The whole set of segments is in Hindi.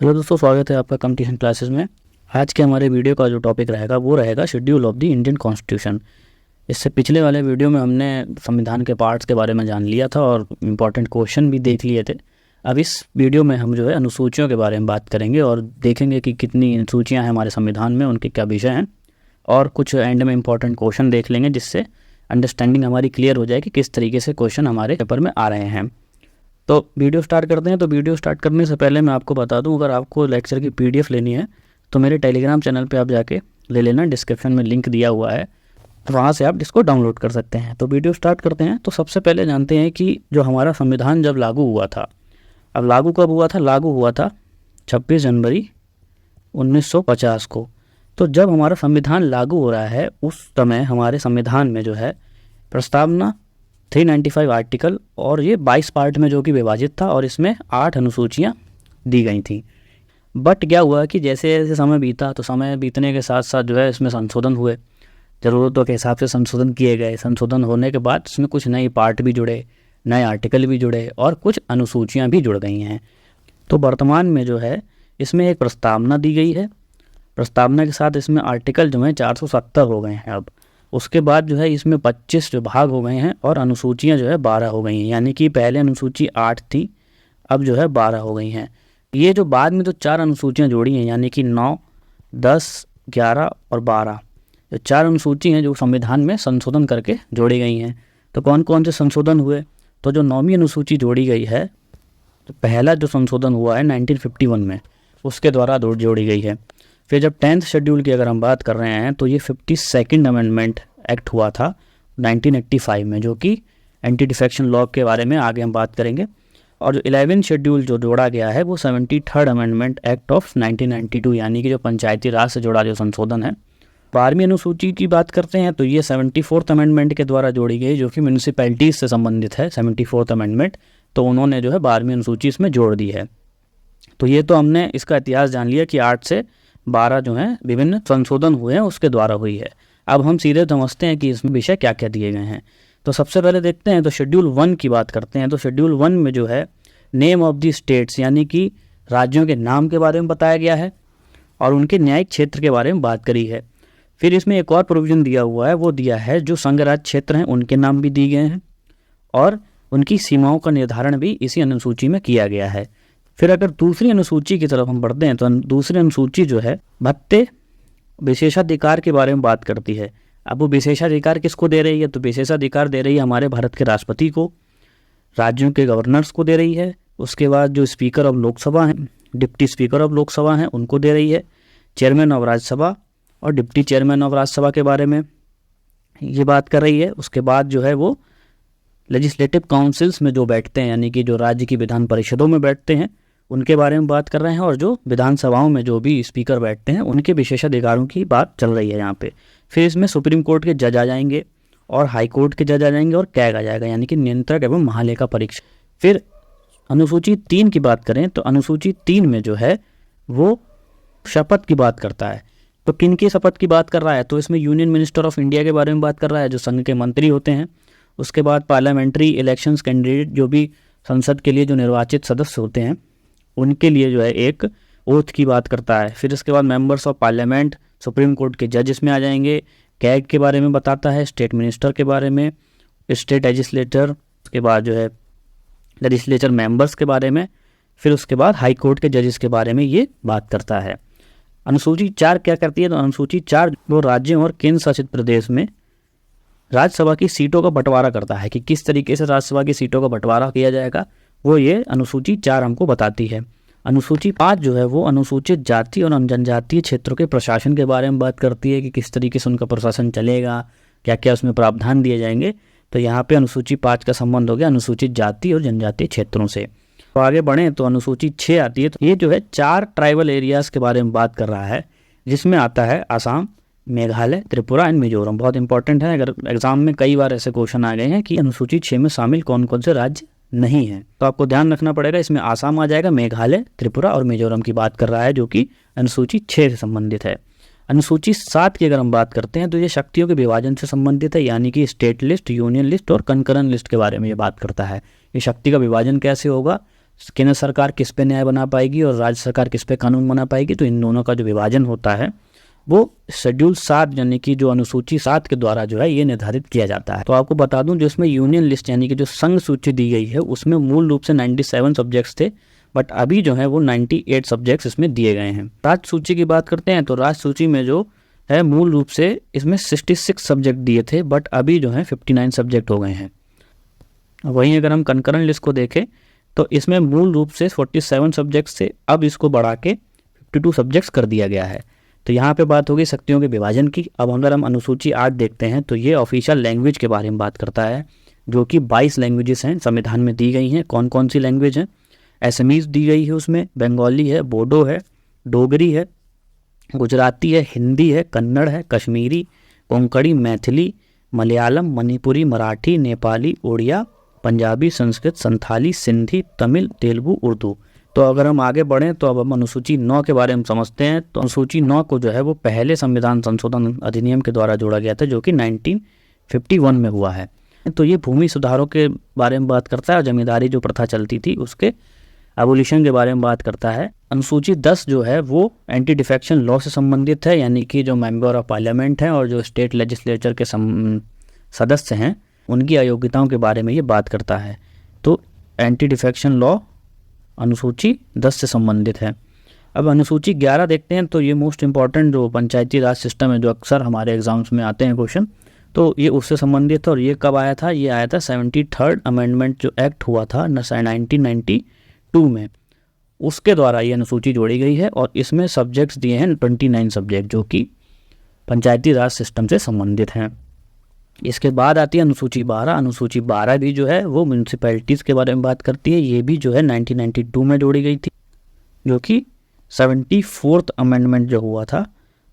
हेलो दोस्तों, स्वागत है आपका कंपटीशन क्लासेस में। आज के हमारे वीडियो का जो टॉपिक रहेगा वो रहेगा schedule of the Indian constitution. इससे पिछले वाले वीडियो में हमने संविधान के पार्ट्स के बारे में जान लिया था और इम्पॉर्टेंट क्वेश्चन भी देख लिए थे। अब इस वीडियो में हम जो है अनुसूचियों के बारे में बात करेंगे और देखेंगे कि कितनी अनुसूचियाँ हैं हमारे संविधान में, उनके क्या विषय हैं, और कुछ एंड में इंपॉर्टेंट क्वेश्चन देख लेंगे जिससे अंडरस्टैंडिंग हमारी क्लियर हो जाए कि किस तरीके से क्वेश्चन हमारे पेपर में आ रहे हैं। तो वीडियो स्टार्ट करते हैं। तो वीडियो स्टार्ट करने से पहले मैं आपको बता दूं, अगर आपको लेक्चर की पीडीएफ लेनी है तो मेरे टेलीग्राम चैनल पे आप जाके ले लेना, डिस्क्रिप्शन में लिंक दिया हुआ है, वहाँ से आप इसको डाउनलोड कर सकते हैं। तो वीडियो स्टार्ट करते हैं। तो सबसे पहले जानते हैं कि जो हमारा संविधान जब लागू हुआ था, अब लागू कब हुआ था? लागू हुआ था 26 जनवरी 1950 को। तो जब हमारा संविधान लागू हो रहा है उस समय हमारे संविधान में जो है प्रस्तावना 395 आर्टिकल और ये 22 पार्ट में जो कि विभाजित था और इसमें 8 अनुसूचियाँ दी गई थी। बट क्या हुआ कि जैसे जैसे समय बीता तो समय बीतने के साथ साथ जो है इसमें संशोधन हुए, ज़रूरतों के हिसाब से संशोधन किए गए। संशोधन होने के बाद इसमें कुछ नए पार्ट भी जुड़े, नए आर्टिकल भी जुड़े और कुछ अनुसूचियाँ भी जुड़ गई हैं। तो वर्तमान में जो है इसमें एक प्रस्तावना दी गई है। प्रस्तावना के साथ इसमें आर्टिकल जो हैं 470 हो गए हैं। अब उसके बाद जो है इसमें 25 विभाग हो गए हैं और अनुसूचियाँ जो है 12 हो गई हैं। यानी कि पहले अनुसूची 8 थी, अब जो है 12 हो गई हैं। ये जो बाद में जो 4 अनुसूचियाँ जोड़ी हैं, यानी कि 9, 10, 11 और 12, जो 4 अनुसूची हैं जो संविधान में संशोधन करके जोड़ी गई हैं। तो कौन कौन से संशोधन हुए? तो जो 9वीं अनुसूची जोड़ी गई है, तो पहला जो संशोधन हुआ है 1951 में, उसके द्वारा जोड़ी गई है। फिर जब 10th शेड्यूल की अगर हम बात कर रहे हैं तो ये 52nd अमेंडमेंट एक्ट हुआ था 1985 में, जो कि एंटी डिफेक्शन लॉ के बारे में आगे हम बात करेंगे। और जो 11th शेड्यूल जो जोड़ा गया है वो 73rd अमेंडमेंट एक्ट ऑफ 1992, यानी कि जो पंचायती राज से जुड़ा जो संशोधन है। 12वीं अनुसूची की बात करते हैं तो ये 74th अमेंडमेंट के द्वारा जोड़ी गई, जो कि म्यूनिसिपैलिटीज़ से संबंधित है। 74th अमेंडमेंट, तो उन्होंने जो है 12वीं अनुसूची इसमें जोड़ दी है। तो ये तो हमने इसका इतिहास जान लिया कि 8 से 12 जो हैं विभिन्न संशोधन हुए हैं उसके द्वारा हुई है। अब हम सीधे समझते हैं कि इसमें विषय क्या क्या दिए गए हैं। तो सबसे पहले देखते हैं, तो शेड्यूल 1 की बात करते हैं। तो शेड्यूल 1 में जो है नेम ऑफ द स्टेट्स, यानी कि राज्यों के नाम के बारे में बताया गया है और उनके न्यायिक क्षेत्र के बारे में बात करी है। फिर इसमें एक और प्रोविजन दिया हुआ है, वो दिया है जो संघ राज्य क्षेत्र हैं उनके नाम भी दिए गए हैं और उनकी सीमाओं का निर्धारण भी इसी अनुसूची में किया गया है। फिर अगर दूसरी अनुसूची की तरफ हम बढ़ते हैं तो दूसरी अनुसूची जो है भत्ते विशेषाधिकार के बारे में बात करती है। अब वो विशेषाधिकार किसको दे रही है? तो विशेषाधिकार दे रही है हमारे भारत के राष्ट्रपति को, राज्यों के गवर्नर्स को दे रही है, उसके बाद जो स्पीकर ऑफ लोकसभा हैं, डिप्टी स्पीकर ऑफ लोकसभा हैं, उनको दे रही है, चेयरमैन ऑफ राज्यसभा और डिप्टी चेयरमैन ऑफ राज्यसभा के बारे में ये बात कर रही है। उसके बाद जो है वो लेजिस्लेटिव काउंसिल्स में जो बैठते हैं, यानी कि जो राज्य की विधान परिषदों में बैठते हैं, उनके बारे में बात कर रहे हैं, और जो विधानसभाओं में जो भी स्पीकर बैठते हैं उनके विशेषाधिकारों की बात चल रही है यहाँ पे। फिर इसमें सुप्रीम कोर्ट के जज आ जाएंगे और हाई कोर्ट के जज आ जाएंगे और कैग आ जाएगा, यानी कि नियंत्रक एवं महालेखा परीक्षक। फिर अनुसूची 3 की बात करें तो अनुसूची 3 में जो है वो शपथ की बात करता है। तो किन की शपथ की बात कर रहा है? तो इसमें यूनियन मिनिस्टर ऑफ इंडिया के बारे में बात कर रहा है, जो संघ के मंत्री होते हैं। उसके बाद पार्लियामेंट्री इलेक्शंस कैंडिडेट, जो भी संसद के लिए जो निर्वाचित सदस्य होते हैं, उनके लिए जो है एक ओथ की बात करता है। फिर इसके बाद members of parliament, supreme court के जज इसमें आ जाएंगे, कैग के बारे में बताता है, स्टेट मिनिस्टर के बारे में, स्टेट लेजिस्लेटर, उसके बाद जो है लेजिस्लेचर मेंबर्स के बारे में, फिर उसके बाद हाई कोर्ट के जजेस के बारे में ये बात करता है। अनुसूची 4 क्या करती है? तो अनुसूची 4 वो राज्यों और केंद्र शासित प्रदेश में राज्यसभा की सीटों का बंटवारा करता है कि किस तरीके से राज्यसभा की सीटों का बंटवारा किया जाएगा, वो ये अनुसूची 4 हमको बताती है। अनुसूची 5 जो है वो अनुसूचित जाति और जनजातीय क्षेत्रों के प्रशासन के बारे में बात करती है कि किस तरीके से उनका प्रशासन चलेगा, क्या क्या उसमें प्रावधान दिए जाएंगे। तो यहाँ पे अनुसूची 5 का संबंध हो गया अनुसूचित जाति और जनजातीय क्षेत्रों से। तो आगे बढ़ें तो अनुसूची 6 आती है। तो ये जो है 4 ट्राइबल एरियाज़ के बारे में बात कर रहा है, जिसमें आता है आसाम, मेघालय, त्रिपुरा एंड मिजोरम। बहुत इंपॉर्टेंट है, अगर एग्जाम में कई बार ऐसे क्वेश्चन आ गए हैं कि अनुसूची 6 में शामिल कौन कौन से राज्य नहीं है, तो आपको ध्यान रखना पड़ेगा। इसमें आसाम आ जाएगा, मेघालय, त्रिपुरा और मिजोरम की बात कर रहा है, जो कि अनुसूची 6 से संबंधित है। अनुसूची 7 की अगर हम बात करते हैं तो ये शक्तियों के विभाजन से संबंधित है, यानी कि स्टेट लिस्ट, यूनियन लिस्ट और कंकरन लिस्ट के बारे में ये बात करता है। ये शक्ति का विभाजन कैसे होगा, केंद्र सरकार किस पे न्याय बना पाएगी और राज्य सरकार किस पे कानून बना पाएगी। तो इन दोनों का जो विभाजन होता है वो शेड्यूल 7 यानी कि जो अनुसूची 7 के द्वारा जो है ये निर्धारित किया जाता है। तो आपको बता दूं जो इसमें यूनियन लिस्ट यानी कि जो संघ सूची दी गई है उसमें मूल रूप से 97 सब्जेक्ट्स थे, बट अभी जो है वो 98 सब्जेक्ट्स इसमें दिए गए हैं। राज्य सूची की बात करते हैं तो राज्य सूची में जो है मूल रूप से इसमें 66 सब्जेक्ट दिए थे, बट अभी जो है 59 सब्जेक्ट हो गए हैं। वहीं अगर हम कंकरेंट लिस्ट को देखें तो इसमें मूल रूप से 47 सब्जेक्ट्स थे, अब इसको बढ़ा के 52 सब्जेक्ट्स कर दिया गया है। तो यहाँ पे बात होगी शक्तियों के विभाजन की। अब अगर हम अनुसूची 8 देखते हैं तो ये ऑफिशियल लैंग्वेज के बारे में बात करता है, जो कि 22 लैंग्वेजेस हैं संविधान में दी गई हैं। कौन कौन सी लैंग्वेज हैं? असमीज़ दी गई है, उसमें बंगाली है, बोडो है, डोगरी है, गुजराती है, हिंदी है, कन्नड़ है, कश्मीरी, कोंकणी, मैथिली, मलयालम, मणिपुरी, मराठी, नेपाली, उड़िया, पंजाबी, संस्कृत, संथाली, सिंधी, तमिल, तेलुगु, उर्दू। तो अगर हम आगे बढ़ें तो अब हम अनुसूची 9 के बारे में समझते हैं। तो अनुसूची 9 को जो है वो पहले संविधान संशोधन अधिनियम के द्वारा जोड़ा गया था, जो कि 1951 में हुआ है। तो ये भूमि सुधारों के बारे में बात करता है और जमींदारी जो प्रथा चलती थी उसके एबोलिशन के बारे में बात करता है। अनुसूची 10 जो है वो एंटी डिफेक्शन लॉ से संबंधित है, यानी कि जो मेंबर ऑफ पार्लियामेंट हैं और जो स्टेट लेजिस्लेचर के सदस्य हैं उनकी अयोग्यताओं के बारे में ये बात करता है। तो एंटी डिफेक्शन लॉ अनुसूची 10 से संबंधित है। अब अनुसूची 11 देखते हैं तो ये मोस्ट इंपॉर्टेंट जो पंचायती राज सिस्टम है, जो अक्सर हमारे एग्जाम्स में आते हैं क्वेश्चन, तो ये उससे संबंधित है। और ये कब आया था? ये आया था 73rd अमेंडमेंट जो एक्ट हुआ था 1992 में, उसके द्वारा ये अनुसूची जोड़ी गई है। और इसमें सब्जेक्ट्स दिए हैं 29 सब्जेक्ट, जो कि पंचायती राज सिस्टम से संबंधित हैं। इसके बाद आती है अनुसूची 12। अनुसूची 12 भी जो है वो म्यूनसिपैलिटीज़ के बारे में बात करती है। ये भी जो है 1992 में जोड़ी गई थी, जो कि 74th अमेंडमेंट जो हुआ था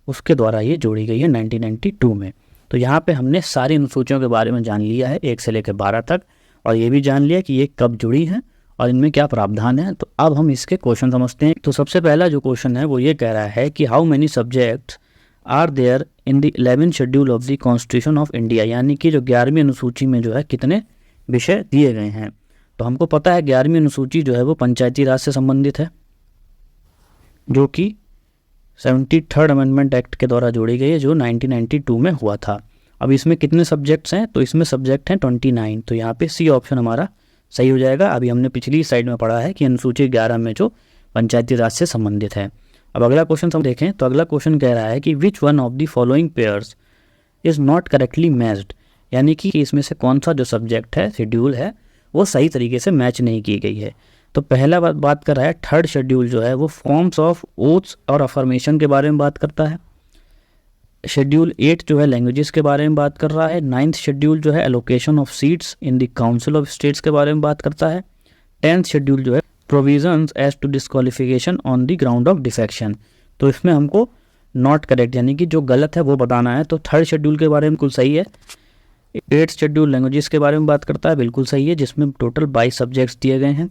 उसके द्वारा ये जोड़ी गई है 1992 में। तो यहाँ पे हमने सारी अनुसूचियों के बारे में जान लिया है 1 से लेकर 12 तक, और ये भी जान लिया कि ये कब जुड़ी हैं और इनमें क्या प्रावधान है। तो अब हम इसके क्वेश्चन समझते हैं। तो सबसे पहला जो क्वेश्चन है वो ये कह रहा है कि how many subjects are there in the 11th schedule of the constitution of India, यानी कि जो 11वीं अनुसूची में जो है कितने विषय दिए गए हैं। तो हमको पता है 11वीं अनुसूची जो है वो पंचायती राज से संबंधित है, जो कि 73rd अमेंडमेंट एक्ट के द्वारा जोड़ी गई है, जो 1992 में हुआ था। अब इसमें कितने सब्जेक्ट्स हैं? तो इसमें सब्जेक्ट हैं 29। तो यहाँ पे सी ऑप्शन हमारा सही हो जाएगा। अभी हमने पिछली साइड में पढ़ा है कि अनुसूची 11 में जो पंचायती राज से संबंधित है। अब अगला क्वेश्चन हम देखें तो अगला क्वेश्चन कह रहा है कि which one of the following pairs is not correctly matched, यानी कि इसमें से कौन सा जो सब्जेक्ट है, शेड्यूल है, वो सही तरीके से मैच नहीं की गई है। तो पहला बात कर रहा है 3rd शेड्यूल जो है वो फॉर्म्स ऑफ ओथ्स और अफर्मेशन के बारे में बात करता है। शेड्यूल 8 जो है लैंग्वेजेस के बारे में बात कर रहा है। 9th शेड्यूल जो है allocation of seats in the council of states के बारे में बात करता है। 10th शेड्यूल जो है provisions as to disqualification on the ground of defection. तो इसमें हमको नॉट करेक्ट यानी कि जो गलत है वो बताना है। तो 3rd शेड्यूल के बारे में बिल्कुल सही है। 8th शेड्यूल लैंग्वेजेस के बारे में बात करता है, बिल्कुल सही है, जिसमें टोटल 22 सब्जेक्ट्स दिए गए हैं।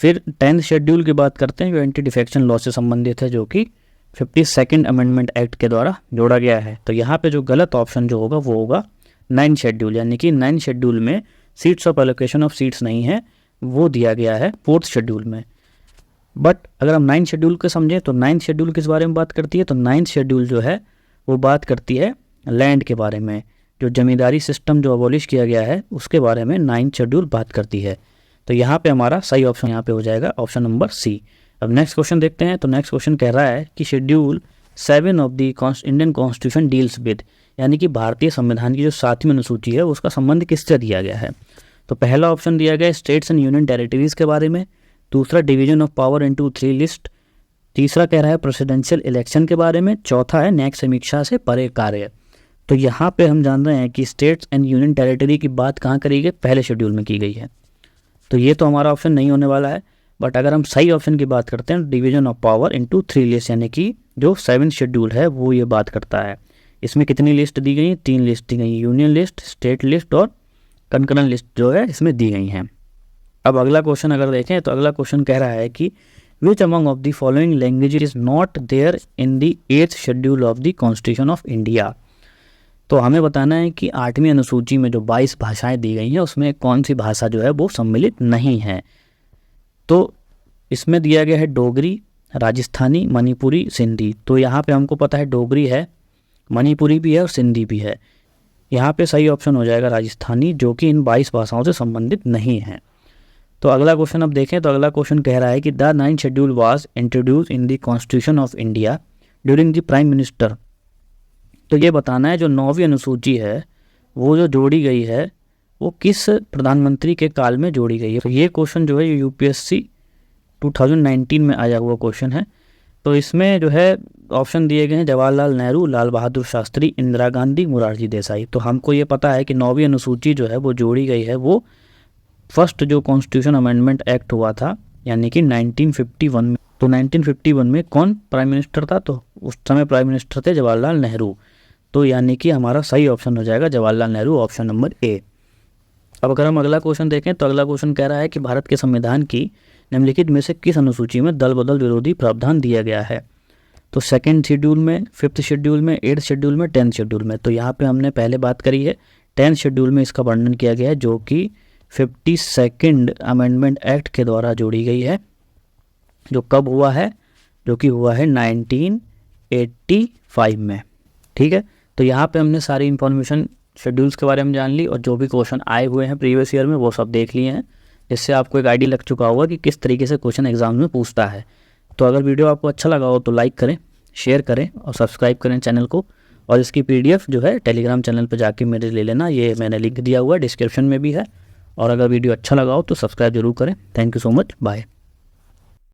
फिर 10th शेड्यूल की बात करते हैं जो एंटी डिफेक्शन लॉ से संबंधित है, जो कि 52nd अमेंडमेंट एक्ट के द्वारा जोड़ा गया है। तो यहाँ पे जो गलत ऑप्शन जो होगा वो होगा 9th शेड्यूल, यानी कि 9th शेड्यूल में seats of allocation of seats नहीं है, वो दिया गया है 4th शेड्यूल में। बट अगर हम 9th शेड्यूल को समझें तो 9th शेड्यूल किस बारे में बात करती है? तो 9th शेड्यूल जो है वो बात करती है लैंड के बारे में, जो जमींदारी सिस्टम जो अबॉलिश किया गया है उसके बारे में 9th शेड्यूल बात करती है। तो यहाँ पे हमारा सही ऑप्शन यहाँ पे हो जाएगा ऑप्शन नंबर सी। अब नेक्स्ट क्वेश्चन देखते हैं। तो नेक्स्ट क्वेश्चन कह रहा है कि schedule 7 of the Indian constitution deals with, यानी कि भारतीय संविधान की जो 7वीं अनुसूची है उसका संबंध किससे दिया गया है? तो पहला ऑप्शन दिया गया है स्टेट्स एंड यूनियन टेरिटरीज़ के बारे में। दूसरा division of power into 3 list. तीसरा कह रहा है प्रेसिडेंशियल इलेक्शन के बारे में। चौथा है न्यायिक समीक्षा से परे कार्य। तो यहाँ पे हम जान रहे हैं कि स्टेट्स एंड यूनियन टेरिटरी की बात कहाँ करी गई? पहले शेड्यूल में की गई है। तो ये तो हमारा ऑप्शन नहीं होने वाला है। बट अगर हम सही ऑप्शन की बात करते हैं division of power into 3 list, यानी कि जो 7th शेड्यूल है वो ये बात करता है। इसमें कितनी लिस्ट दी गई? 3 लिस्ट दी गई, यूनियन लिस्ट, स्टेट लिस्ट और कंकरेंट लिस्ट जो है इसमें दी गई हैं। अब अगला क्वेश्चन अगर देखें तो अगला क्वेश्चन कह रहा है कि which among of the following language is not there in the 8th schedule of the constitution of India. तो हमें बताना है कि 8वीं अनुसूची में जो 22 भाषाएं दी गई हैं उसमें कौन सी भाषा जो है वो सम्मिलित नहीं है। तो इसमें दिया गया है डोगरी, राजस्थानी, मणिपुरी, सिंधी। तो यहाँ पे हमको पता है डोगरी है, मणिपुरी भी है और सिंधी भी है। यहाँ पे सही ऑप्शन हो जाएगा राजस्थानी, जो कि इन 22 भाषाओं से संबंधित नहीं है। तो अगला क्वेश्चन अब देखें, तो अगला क्वेश्चन कह रहा है कि the 9th schedule was introduce in the constitution of India during the prime minister. तो ये बताना है जो 9वीं अनुसूची है वो जो जोड़ी गई है वो किस प्रधानमंत्री के काल में जोड़ी गई है। तो ये क्वेश्चन जो है ये यूपीएससी 2019 में आया हुआ क्वेश्चन है। तो इसमें जो है ऑप्शन दिए गए हैं जवाहरलाल नेहरू, लाल बहादुर शास्त्री, इंदिरा गांधी, मोरारजी देसाई। तो हमको ये पता है कि 9वीं अनुसूची जो है वो जोड़ी गई है वो फर्स्ट जो कॉन्स्टिट्यूशन अमेंडमेंट एक्ट हुआ था यानी कि 1951 में। तो 1951 में कौन प्राइम मिनिस्टर था? तो उस समय प्राइम मिनिस्टर थे जवाहरलाल नेहरू। तो यानी कि हमारा सही ऑप्शन हो जाएगा Jawaharlal Nehru, option number A. अब अगर हम अगला क्वेश्चन देखें तो अगला क्वेश्चन कह रहा है कि भारत के संविधान की निम्नलिखित में से किस अनुसूची में दल बदल विरोधी प्रावधान दिया गया है? तो 2nd शेड्यूल में, 5th शेड्यूल में, 8th शेड्यूल में, 10th शेड्यूल में। तो यहाँ पे हमने पहले बात करी है 10th शेड्यूल में इसका वर्णन किया गया है, जो कि 52nd अमेंडमेंट एक्ट के द्वारा जोड़ी गई है, जो कब हुआ है? जो कि हुआ है 1985 में। ठीक है, तो यहाँ पे हमने सारी इन्फॉर्मेशन शेड्यूल्स के बारे में जान ली और जो भी क्वेश्चन आए हुए हैं प्रीवियस ईयर में वो सब देख लिए हैं, जिससे आपको एक आइडिया लग चुका होगा कि किस तरीके से क्वेश्चन एग्जाम में पूछता है। तो अगर वीडियो आपको अच्छा लगा हो तो लाइक करें, शेयर करें और सब्सक्राइब करें चैनल को। और इसकी PDF जो है टेलीग्राम चैनल पर जाके मेरे ले लेना, ये मैंने लिंक दिया हुआ है, डिस्क्रिप्शन में भी है। और अगर वीडियो अच्छा लगा हो तो सब्सक्राइब जरूर करें। Thank you so much, bye.